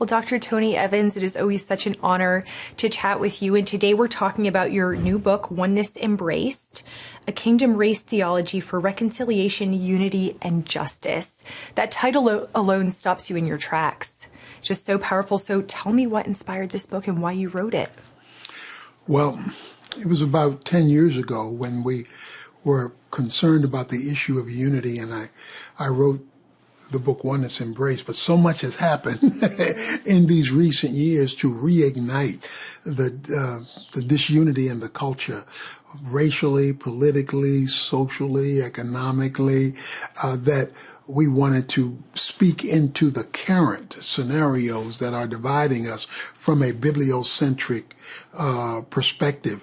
Well, Dr. Tony Evans, it is always such an honor to chat with you. And today we're talking about your new book, Oneness Embraced, A Kingdom Race Theology for Reconciliation, Unity, and Justice. That title alone stops you in your tracks. Just so powerful. So tell me what inspired this book and why you wrote it. Well, it was about 10 years ago when we were concerned about the issue of unity, and I wrote the book Oneness Embraced, but so much has happened in these recent years to reignite the disunity in the culture, racially, politically, socially, economically, that we wanted to speak into the current scenarios that are dividing us from a bibliocentric perspective.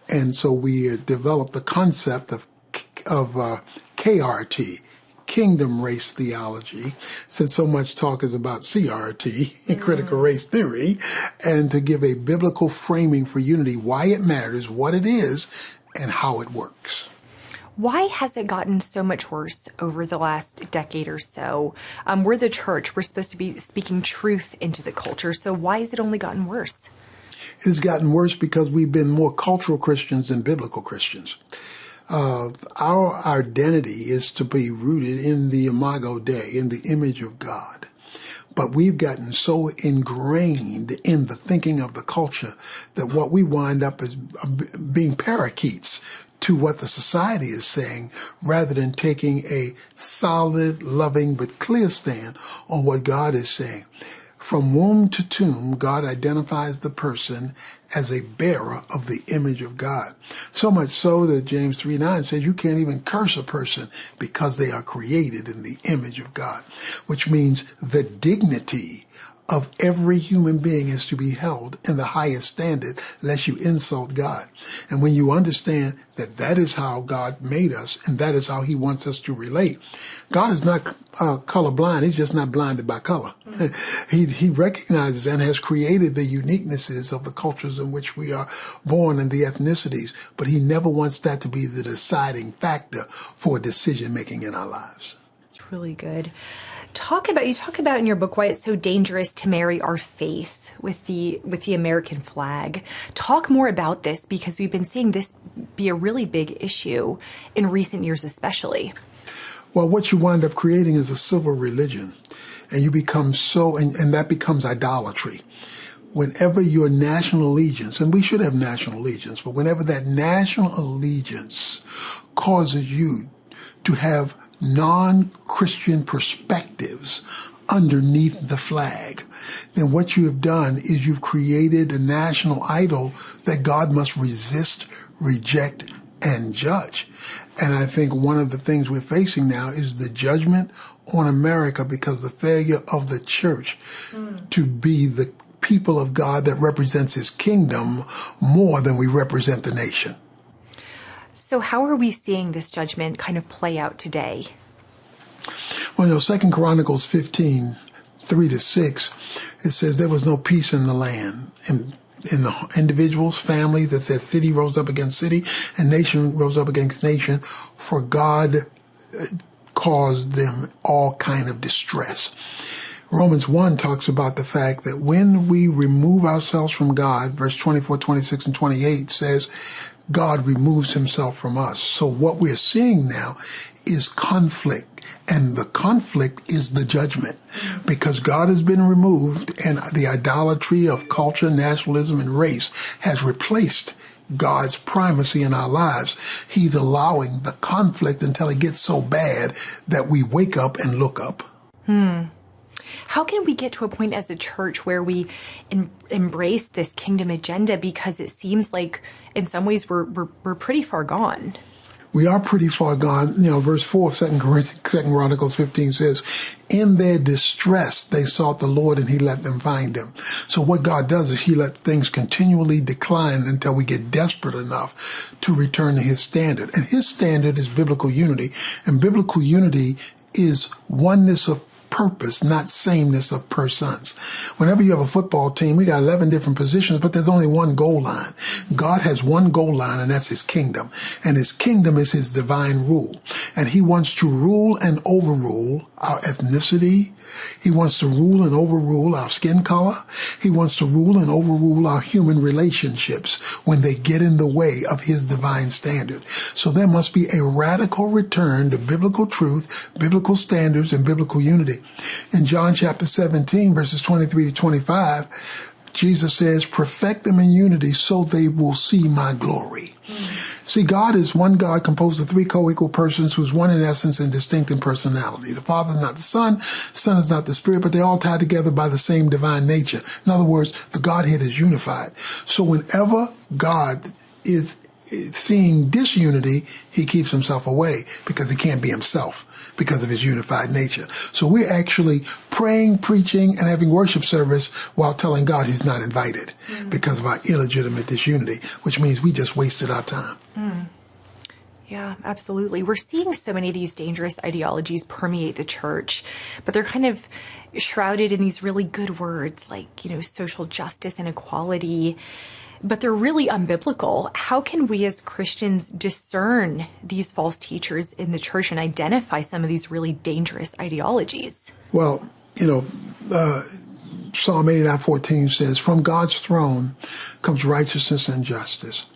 And so we developed the concept of KRT, Kingdom Race Theology, since so much talk is about CRT, critical race theory, and to give a biblical framing for unity, why it matters, what it is, and how it works. Why has it gotten so much worse over the last decade or so? We're the church. We're supposed to be speaking truth into the culture. So why has it only gotten worse? It's gotten worse because we've been more cultural Christians than biblical Christians. Our identity is to be rooted in the Imago Dei, in the image of God. But we've gotten so ingrained in the thinking of the culture that what we wind up is being parakeets to what the society is saying, rather than taking a solid, loving, but clear stand on what God is saying. From womb to tomb, God identifies the person as a bearer of the image of God. So much so that James 3:9 says you can't even curse a person because they are created in the image of God, which means the dignity of every human being is to be held in the highest standard, lest you insult God. And when you understand that that is how God made us and that is how he wants us to relate, God is not colorblind. He's just not blinded by color. He recognizes and has created the uniquenesses of the cultures in which we are born and the ethnicities, but he never wants that to be the deciding factor for decision making in our lives. It's really good. You talk about in your book why it's so dangerous to marry our faith with the American flag. Talk more about this, because we've been seeing this be a really big issue in recent years, especially. Well, what you wind up creating is a civil religion, and you become and that becomes idolatry. Whenever your national allegiance, and we should have national allegiance, but whenever that national allegiance causes you to have non-Christian perspectives underneath the flag, then what you have done is you've created a national idol that God must resist, reject, and judge. And I think one of the things we're facing now is the judgment on America because the failure of the church to be the people of God that represents his kingdom more than we represent the nation. So how are we seeing this judgment kind of play out today? Well, 2 Chronicles 15, 3-6, it says there was no peace in the land. And in the individuals, family, that their city rose up against city and nation rose up against nation, for God caused them all kind of distress. Romans 1 talks about the fact that when we remove ourselves from God, verse 24, 26, and 28 says, God removes himself from us. So what we're seeing now is conflict, and the conflict is the judgment, because God has been removed and the idolatry of culture, nationalism, and race has replaced God's primacy in our lives. He's allowing the conflict until it gets so bad that we wake up and look up. How can we get to a point as a church where we embrace this kingdom agenda? Because it seems like in some ways we're pretty far gone. We are pretty far gone. Verse 4 of 2 Chronicles 15 says, in their distress, they sought the Lord and he let them find him. So what God does is he lets things continually decline until we get desperate enough to return to his standard. And his standard is biblical unity. And biblical unity is oneness of purpose, not sameness of persons. Whenever you have a football team, we got 11 different positions, but there's only one goal line. God has one goal line, and that's his kingdom. And his kingdom is his divine rule. And he wants to rule and overrule our ethnicity. He wants to rule and overrule our skin color. He wants to rule and overrule our human relationships when they get in the way of his divine standard. So there must be a radical return to biblical truth, biblical standards, and biblical unity. In John chapter 17, verses 23 to 25, Jesus says, perfect them in unity so they will see my glory. See, God is one God composed of three co-equal persons who's one in essence and distinct in personality. The Father is not the Son is not the Spirit, but they're all tied together by the same divine nature. In other words, the Godhead is unified. So whenever God is seeing disunity, he keeps himself away because he can't be himself because of his unified nature. So we're actually praying, preaching, and having worship service while telling God he's not invited because of our illegitimate disunity, which means we just wasted our time. Yeah, absolutely. We're seeing so many of these dangerous ideologies permeate the church, but they're kind of shrouded in these really good words like, social justice and equality, but they're really unbiblical. How can we as Christians discern these false teachers in the church and identify some of these really dangerous ideologies? Well, Psalm 89:14 says, from God's throne comes righteousness and justice.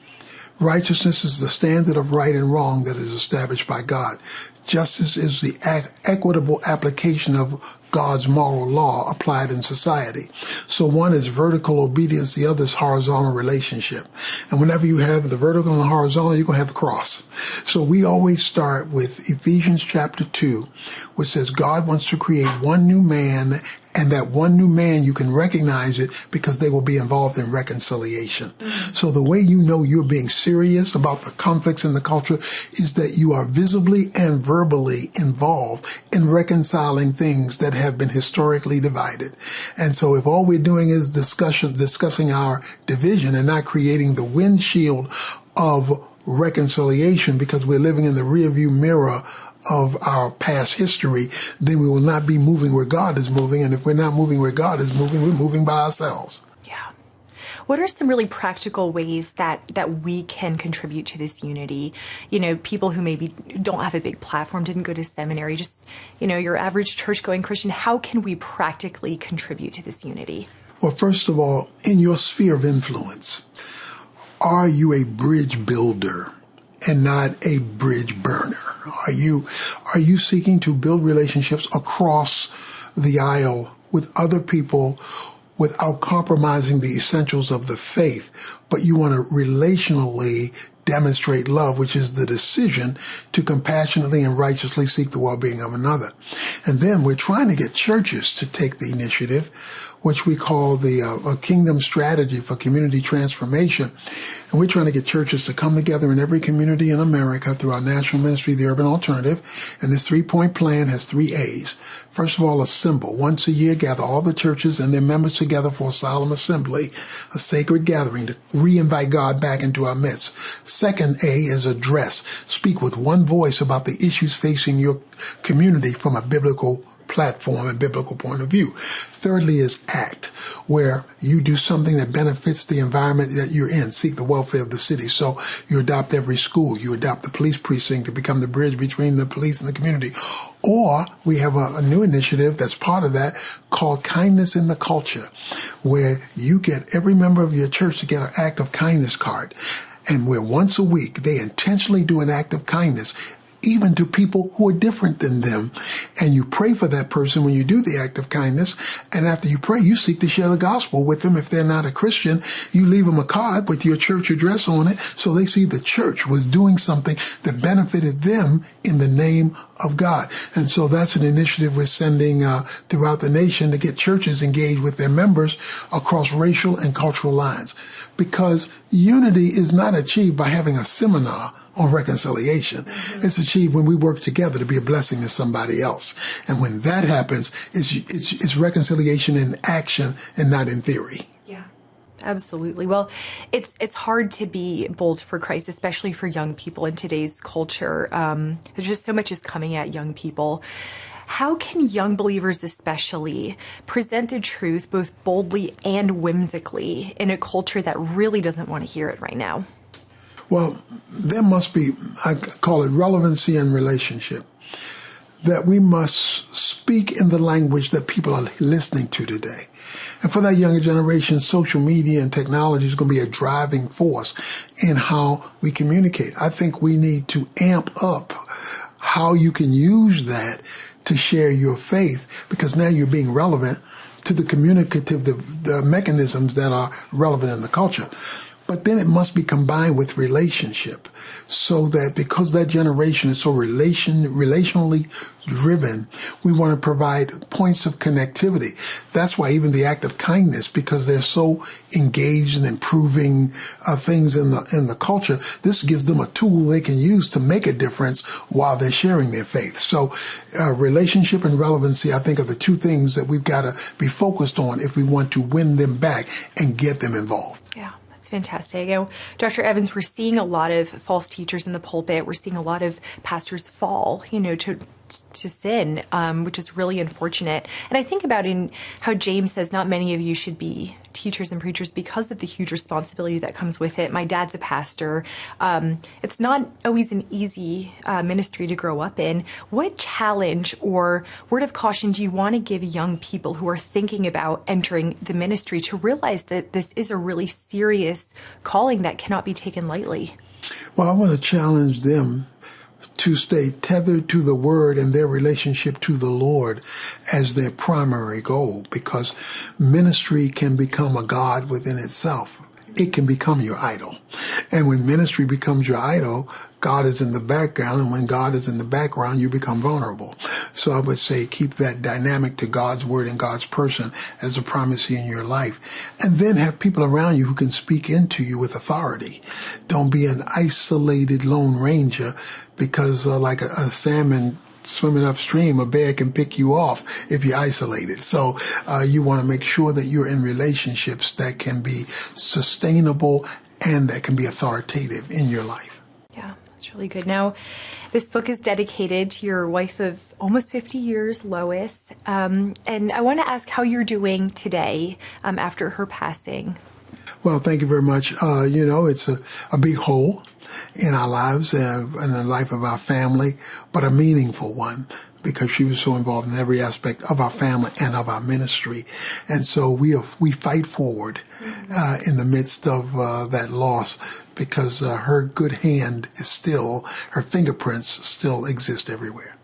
Righteousness is the standard of right and wrong that is established by God. Justice is the equitable application of God's moral law applied in society. So one is vertical obedience, the other is horizontal relationship. And whenever you have the vertical and the horizontal, you're going to have the cross. So we always start with Ephesians chapter 2, which says God wants to create one new man, and that one new man, you can recognize it because they will be involved in reconciliation. So the way you know you're being serious about the conflicts in the culture is that you are visibly and verbally involved in reconciling things that have been historically divided. And so if all we're doing is discussing our division and not creating the windshield of reconciliation because we're living in the rearview mirror of our past history, then we will not be moving where God is moving. And if we're not moving where God is moving, we're moving by ourselves. Yeah. What are some really practical ways that we can contribute to this unity? People who maybe don't have a big platform, didn't go to seminary, just, your average church-going Christian, how can we practically contribute to this unity? Well, first of all, in your sphere of influence, are you a bridge builder and not a bridge burner? Are you seeking to build relationships across the aisle with other people without compromising the essentials of the faith, but you want to relationally demonstrate love, which is the decision to compassionately and righteously seek the well-being of another. And then we're trying to get churches to take the initiative, which we call the Kingdom Strategy for Community Transformation. And we're trying to get churches to come together in every community in America through our national ministry, The Urban Alternative. And this 3-point plan has 3 A's. First of all, assemble. Once a year, gather all the churches and their members together for a solemn assembly, a sacred gathering to re-invite God back into our midst. Second A is address. Speak with one voice about the issues facing your community from a biblical platform and biblical point of view. Thirdly is act, where you do something that benefits the environment that you're in. Seek the welfare of the city. So you adopt every school. You adopt the police precinct to become the bridge between the police and the community. Or we have a new initiative that's part of that called Kindness in the Culture, where you get every member of your church to get an act of kindness card. And where once a week they intentionally do an act of kindness, even to people who are different than them. And you pray for that person when you do the act of kindness. And after you pray, you seek to share the gospel with them. If they're not a Christian, you leave them a card with your church address on it so they see the church was doing something that benefited them in the name of God. And so that's an initiative we're sending throughout the nation to get churches engaged with their members across racial and cultural lines. Because unity is not achieved by having a seminar on reconciliation. It's achieved when we work together to be a blessing to somebody else. And when that happens, it's reconciliation in action and not in theory. Yeah, absolutely. Well, it's hard to be bold for Christ, especially for young people in today's culture. There's just so much is coming at young people. How can young believers especially present the truth both boldly and whimsically in a culture that really doesn't want to hear it right now? Well, there must be, I call it relevancy and relationship, that we must speak in the language that people are listening to today. And for that younger generation, social media and technology is going to be a driving force in how we communicate. I think we need to amp up how you can use that to share your faith, because now you're being relevant to the communicative, the mechanisms that are relevant in the culture. But then it must be combined with relationship, so that because that generation is so relationally driven, we want to provide points of connectivity. That's why even the act of kindness, because they're so engaged in improving things in the culture, this gives them a tool they can use to make a difference while they're sharing their faith. So relationship and relevancy, I think, are the two things that we've got to be focused on if we want to win them back and get them involved. Yeah. Fantastic. Dr. Evans, we're seeing a lot of false teachers in the pulpit. We're seeing a lot of pastors fall, to sin, which is really unfortunate. And I think about in how James says, not many of you should be teachers and preachers because of the huge responsibility that comes with it. My dad's a pastor. It's not always an easy ministry to grow up in. What challenge or word of caution do you want to give young people who are thinking about entering the ministry to realize that this is a really serious calling that cannot be taken lightly? Well, I want to challenge them to stay tethered to the Word and their relationship to the Lord as their primary goal, because ministry can become a God within itself. It can become your idol. And when ministry becomes your idol, God is in the background, and when God is in the background, you become vulnerable. So I would say keep that dynamic to God's Word and God's person as a primacy in your life. And then have people around you who can speak into you with authority. Don't be an isolated Lone Ranger, because like a salmon swimming upstream, a bear can pick you off if you're isolated. So you want to make sure that you're in relationships that can be sustainable and that can be authoritative in your life. Yeah, that's really good. Now, this book is dedicated to your wife of almost 50 years, Lois. And I want to ask how you're doing today after her passing. Well, thank you very much. It's a big hole in our lives and in the life of our family, but a meaningful one, because she was so involved in every aspect of our family and of our ministry. And so we fight forward in the midst of that loss, because her good hand is still, her fingerprints still exist everywhere.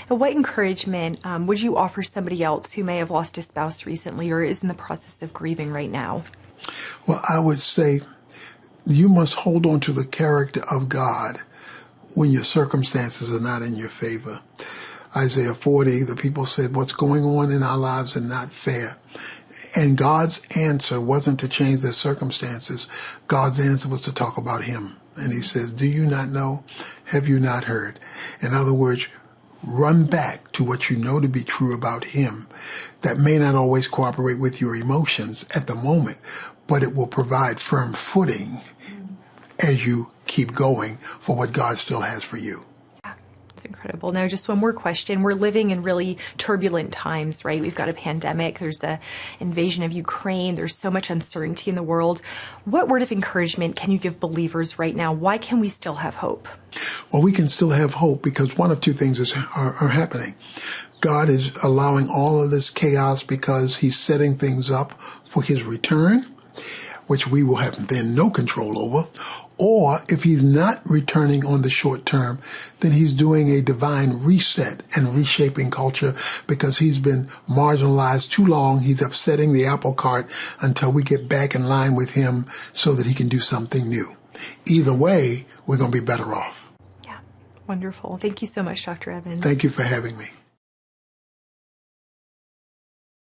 And what encouragement would you offer somebody else who may have lost a spouse recently or is in the process of grieving right now? Well, I would say you must hold on to the character of God when your circumstances are not in your favor. Isaiah 40, the people said, what's going on in our lives is not fair. And God's answer wasn't to change their circumstances. God's answer was to talk about him. And he says, do you not know? Have you not heard? In other words, run back to what you know to be true about him. That may not always cooperate with your emotions at the moment, but it will provide firm footing as you keep going for what God still has for you. Yeah, it's incredible. Now, just one more question. We're living in really turbulent times, right? We've got a pandemic. There's the invasion of Ukraine. There's so much uncertainty in the world. What word of encouragement can you give believers right now? Why can we still have hope? Well, we can still have hope because one of two things are happening. God is allowing all of this chaos because he's setting things up for his return, which we will have then no control over. Or if he's not returning on the short term, then he's doing a divine reset and reshaping culture because he's been marginalized too long. He's upsetting the apple cart until we get back in line with him so that he can do something new. Either way, we're going to be better off. Yeah, wonderful. Thank you so much, Dr. Evans. Thank you for having me.